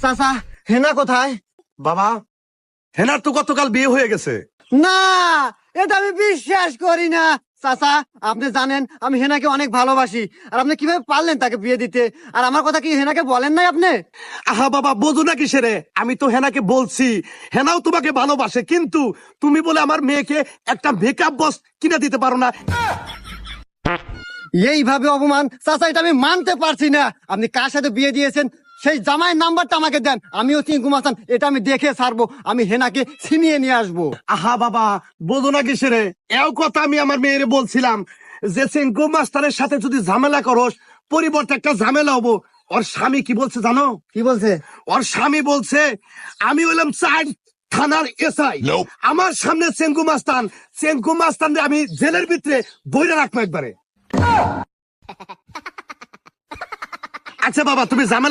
চাচা হেনা কোথায়? বাবা, হেনার তো গতকাল বিয়ে হয়ে গেছে। না, এটা আমি বিশ্বাস করি না। চাচা আপনি জানেন আমি হেনাকে অনেক ভালোবাসি, আর আপনি কিভাবে পারলেন তাকে বিয়ে দিতে? আর আমার কথা কি হেনাকে বলেন নাই আপনি? আহা বাবা, বোঝো না কিসে রে? আমি তো হেনাকে বলছি, হেনাও তোমাকে ভালোবাসে, কিন্তু তুমি বলে আমার মেয়েকে একটা মেকআপ বক্স কিনে দিতে পারো না। এইভাবে অপমান চাচা, এটা আমি মানতে পারছি না। আপনি কার সাথে বিয়ে দিয়েছেন সেই জামাইয়ের নাম্বারটা আমাকে দেন, আমিও চিঙ্কু মাস্তান এটা আমি দেখে ছাড়বো, আমি হেনাকে ছিনিয়ে নিয়ে আসবো। আহা বাবা, বোঝো না কিসে রে? এও কথা আমি আমার মেয়েরে বলছিলাম যে সিংকু মাস্টারের সাথে যদি ঝামেলা করস, পরিবর্তে একটা ঝামেলা হবো। ওর স্বামী কি বলছে জানো? কি বলছে? ওর স্বামী বলছে আমি হইলাম 4 থানার এসআই, আমার সামনে চেঙ্কু মাস্তান আমি জেলের ভিতরে বইরা রাখবো একবারে। আচ্ছা বাবা, তুমি ঝামেলা